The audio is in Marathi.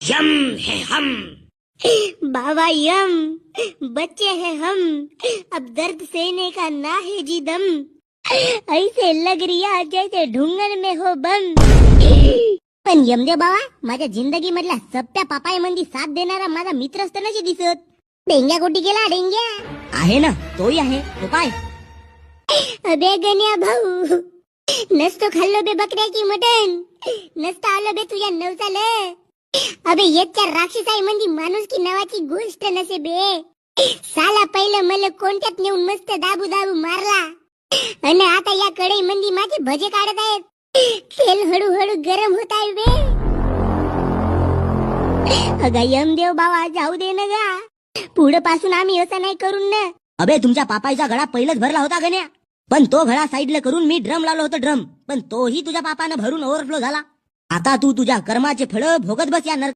यम है हम। बाबा यम, बच्चे हैं हम, अब दर्द सहने का ना है जी दम, ऐसे लग रिया जैसे ढुंगण में हो बम। पण यमदेव बाबा, माझ्या जिंदगी मधला सप्प्या पापाय मंदी साथ देणारा माझा मित्र असताना दिसत. डेंग्या कोटी गेला डेंग्या? आहे ना, तोही आहे. तो काय? अबे गण्या भाऊ, नसतो खाल्लो बे बकऱ्याची मटण, नसतो आलो बे तुझ्या नवसाल. अबे येच्या राक्षसाई मंदी माणूस की नावाची गोष्ट नसे बे. साला पहिलं मला कोणत्यात नेऊन मस्त दाबू दाबू मारला, आणि आता या कढई मंदी माझे भजे काढत आहेत. तेल हळूहळू गरम होत आहे बे. अगा यमदेव बाबा, जाऊ दे ना गा, पुढे पासून आम्ही असं नाही करून ना. अबे तुमच्या पापाईचा घडा पहिलंच भरला होता गण्या, पण तो घडा साईडला करून मी ड्रम लावलो होतो ड्रम, पण तोही तुझ्या पापानं भरून ओव्हरफ्लो झाला. आता तू तुझ्या कर्माचे फळ भोगत बस या नरक.